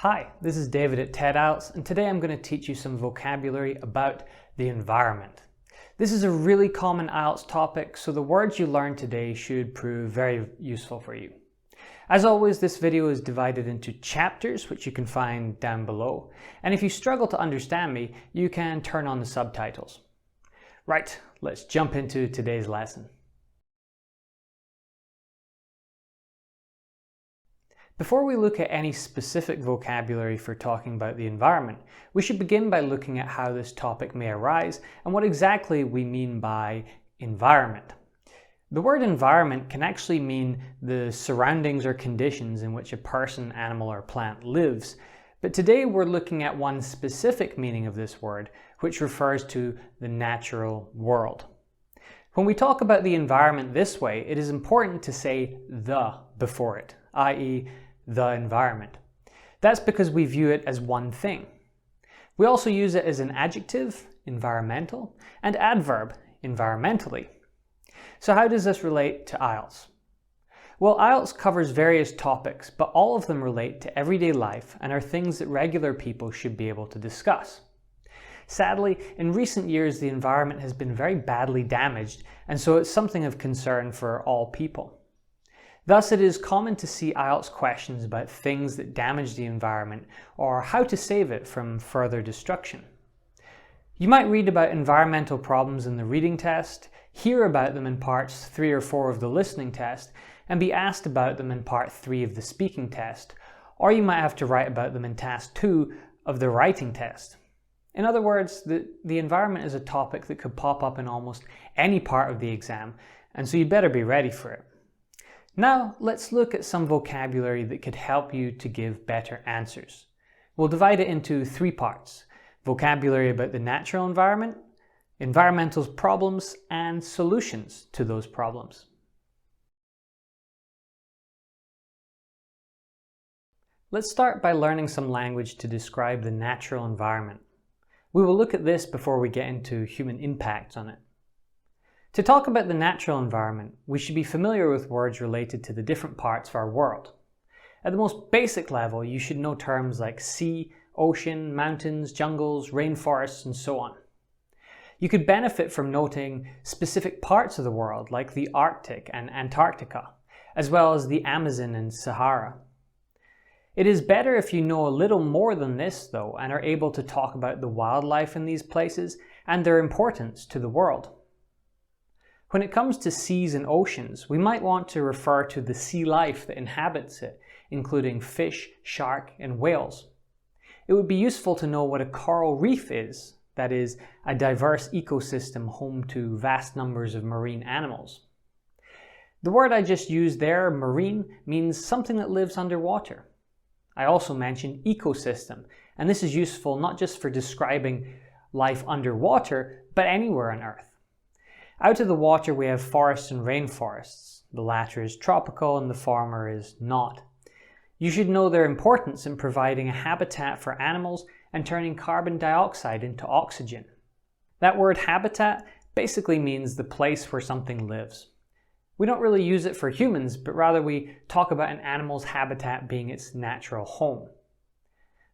Hi, this is David at TED-IELTS, and today I'm going to teach you some vocabulary about the environment. This is a really common IELTS topic, so the words you learn today should prove very useful for you. As always, this video is divided into chapters, which you can find down below, and if you struggle to understand me, you can turn on the subtitles. Right, let's jump into today's lesson. Before we look at any specific vocabulary for talking about the environment, we should begin by looking at how this topic may arise and what exactly we mean by environment. The word environment can actually mean the surroundings or conditions in which a person, animal, or plant lives, but today we're looking at one specific meaning of this word, which refers to the natural world. When we talk about the environment this way, it is important to say "the" before it, i.e., the environment. That's because we view it as one thing. We also use it as an adjective, environmental, and adverb, environmentally. So how does this relate to IELTS? Well, IELTS covers various topics, but all of them relate to everyday life and are things that regular people should be able to discuss. Sadly, in recent years, the environment has been very badly damaged, and so it's something of concern for all people. Thus, it is common to see IELTS questions about things that damage the environment or how to save it from further destruction. You might read about environmental problems in the reading test, hear about them in parts 3 or 4 of the listening test, and be asked about them in part 3 of the speaking test, or you might have to write about them in task 2 of the writing test. In other words, the environment is a topic that could pop up in almost any part of the exam, and so you'd better be ready for it. Now, let's look at some vocabulary that could help you to give better answers. We'll divide it into 3 parts: vocabulary about the natural environment, environmental problems, and solutions to those problems. Let's start by learning some language to describe the natural environment. We will look at this before we get into human impacts on it. To talk about the natural environment, we should be familiar with words related to the different parts of our world. At the most basic level, you should know terms like sea, ocean, mountains, jungles, rainforests, and so on. You could benefit from noting specific parts of the world like the Arctic and Antarctica, as well as the Amazon and Sahara. It is better if you know a little more than this, though, and are able to talk about the wildlife in these places and their importance to the world. When it comes to seas and oceans, we might want to refer to the sea life that inhabits it, including fish, shark, and whales. It would be useful to know what a coral reef is, that is, a diverse ecosystem home to vast numbers of marine animals. The word I just used there, marine, means something that lives underwater. I also mentioned ecosystem, and this is useful not just for describing life underwater, but anywhere on Earth. Out of the water we have forests and rainforests. The latter is tropical and the former is not. You should know their importance in providing a habitat for animals and turning carbon dioxide into oxygen. That word habitat basically means the place where something lives. We don't really use it for humans, but rather we talk about an animal's habitat being its natural home.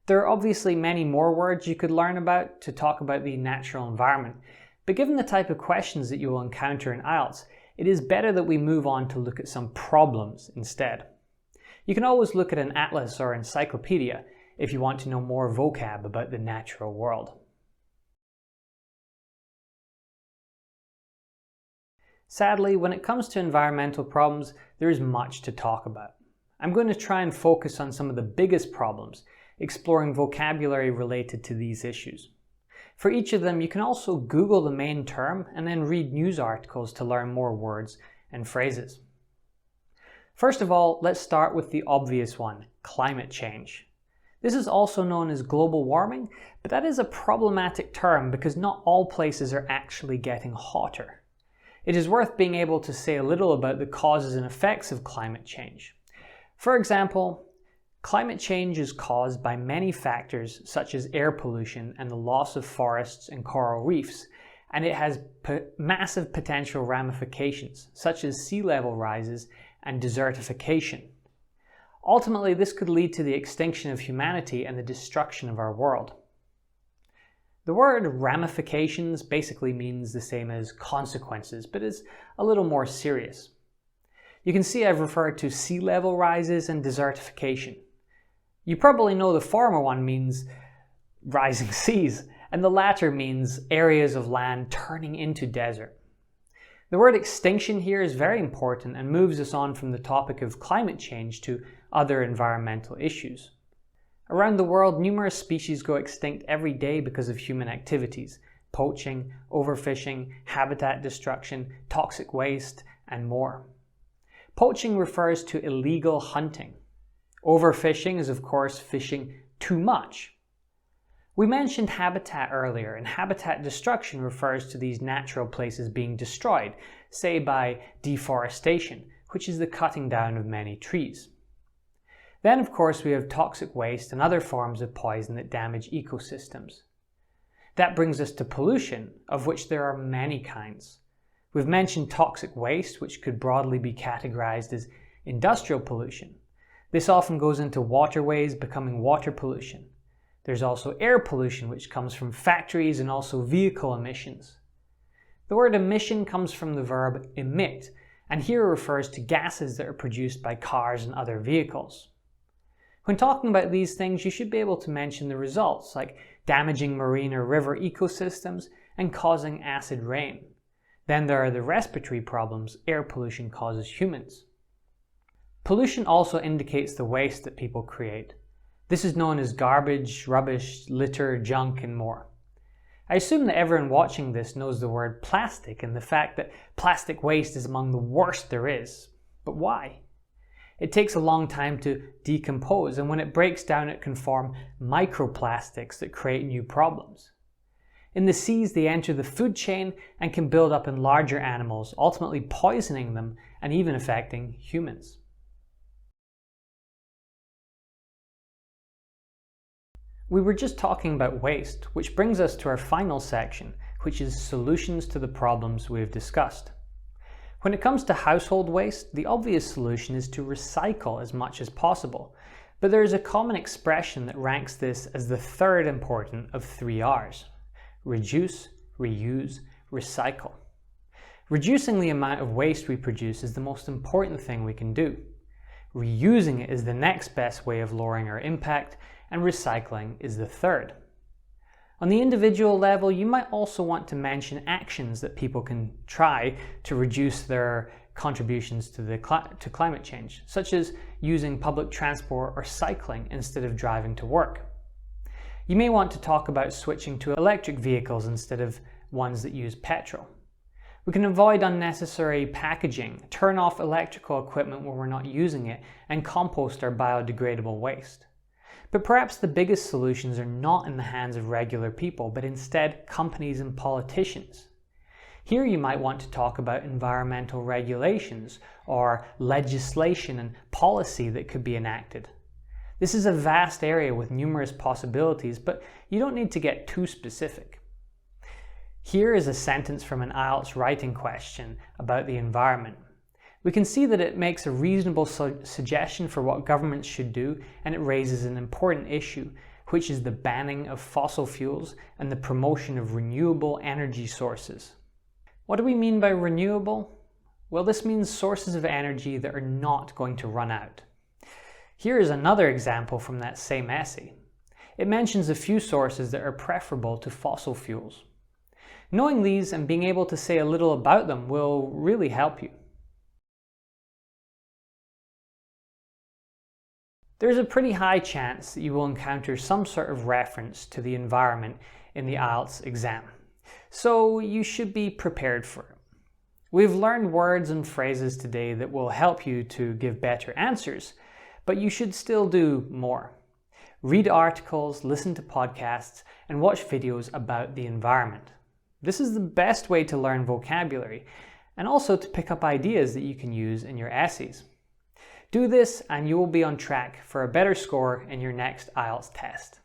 There are obviously many more words you could learn about to talk about the natural environment, but given the type of questions that you will encounter in IELTS, it is better that we move on to look at some problems instead. You can always look at an atlas or encyclopedia if you want to know more vocab about the natural world. Sadly, when it comes to environmental problems, there is much to talk about. I'm going to try and focus on some of the biggest problems, exploring vocabulary related to these issues. For each of them, you can also Google the main term and then read news articles to learn more words and phrases. First of all, let's start with the obvious one, climate change. This is also known as global warming, but that is a problematic term because not all places are actually getting hotter. It is worth being able to say a little about the causes and effects of climate change. For example, climate change is caused by many factors such as air pollution and the loss of forests and coral reefs, and it has massive potential ramifications such as sea level rises and desertification. Ultimately, this could lead to the extinction of humanity and the destruction of our world. The word ramifications basically means the same as consequences, but is a little more serious. You can see I've referred to sea level rises and desertification. You probably know the former one means rising seas, and the latter means areas of land turning into desert. The word extinction here is very important and moves us on from the topic of climate change to other environmental issues. Around the world, numerous species go extinct every day because of human activities: poaching, overfishing, habitat destruction, toxic waste, and more. Poaching refers to illegal hunting. Overfishing is, of course, fishing too much. We mentioned habitat earlier, and habitat destruction refers to these natural places being destroyed, say by deforestation, which is the cutting down of many trees. Then, of course, we have toxic waste and other forms of poison that damage ecosystems. That brings us to pollution, of which there are many kinds. We've mentioned toxic waste, which could broadly be categorized as industrial pollution. This often goes into waterways, becoming water pollution. There's also air pollution, which comes from factories and also vehicle emissions. The word emission comes from the verb emit, and here refers to gases that are produced by cars and other vehicles. When talking about these things, you should be able to mention the results, like damaging marine or river ecosystems and causing acid rain. Then there are the respiratory problems air pollution causes humans. Pollution also indicates the waste that people create. This is known as garbage, rubbish, litter, junk, and more. I assume that everyone watching this knows the word plastic and the fact that plastic waste is among the worst there is. But why? It takes a long time to decompose, and when it breaks down it can form microplastics that create new problems. In the seas they enter the food chain and can build up in larger animals, ultimately poisoning them and even affecting humans. We were just talking about waste, which brings us to our final section, which is solutions to the problems we have discussed. When it comes to household waste, the obvious solution is to recycle as much as possible, but there is a common expression that ranks this as the third important of 3 R's: reduce, reuse, recycle. Reducing the amount of waste we produce is the most important thing we can do. Reusing it is the next best way of lowering our impact, and recycling is the third. On the individual level, you might also want to mention actions that people can try to reduce their contributions to climate change, such as using public transport or cycling instead of driving to work. You may want to talk about switching to electric vehicles instead of ones that use petrol. We can avoid unnecessary packaging, turn off electrical equipment when we're not using it, and compost our biodegradable waste. But perhaps the biggest solutions are not in the hands of regular people, but instead companies and politicians. Here you might want to talk about environmental regulations or legislation and policy that could be enacted. This is a vast area with numerous possibilities, but you don't need to get too specific. Here is a sentence from an IELTS writing question about the environment. We can see that it makes a reasonable suggestion for what governments should do, and it raises an important issue, which is the banning of fossil fuels and the promotion of renewable energy sources. What do we mean by renewable? Well, this means sources of energy that are not going to run out. Here is another example from that same essay. It mentions a few sources that are preferable to fossil fuels. Knowing these and being able to say a little about them will really help you. There's a pretty high chance that you will encounter some sort of reference to the environment in the IELTS exam, so you should be prepared for it. We've learned words and phrases today that will help you to give better answers, but you should still do more. Read articles, listen to podcasts, and watch videos about the environment. This is the best way to learn vocabulary and also to pick up ideas that you can use in your essays. Do this and you will be on track for a better score in your next IELTS test.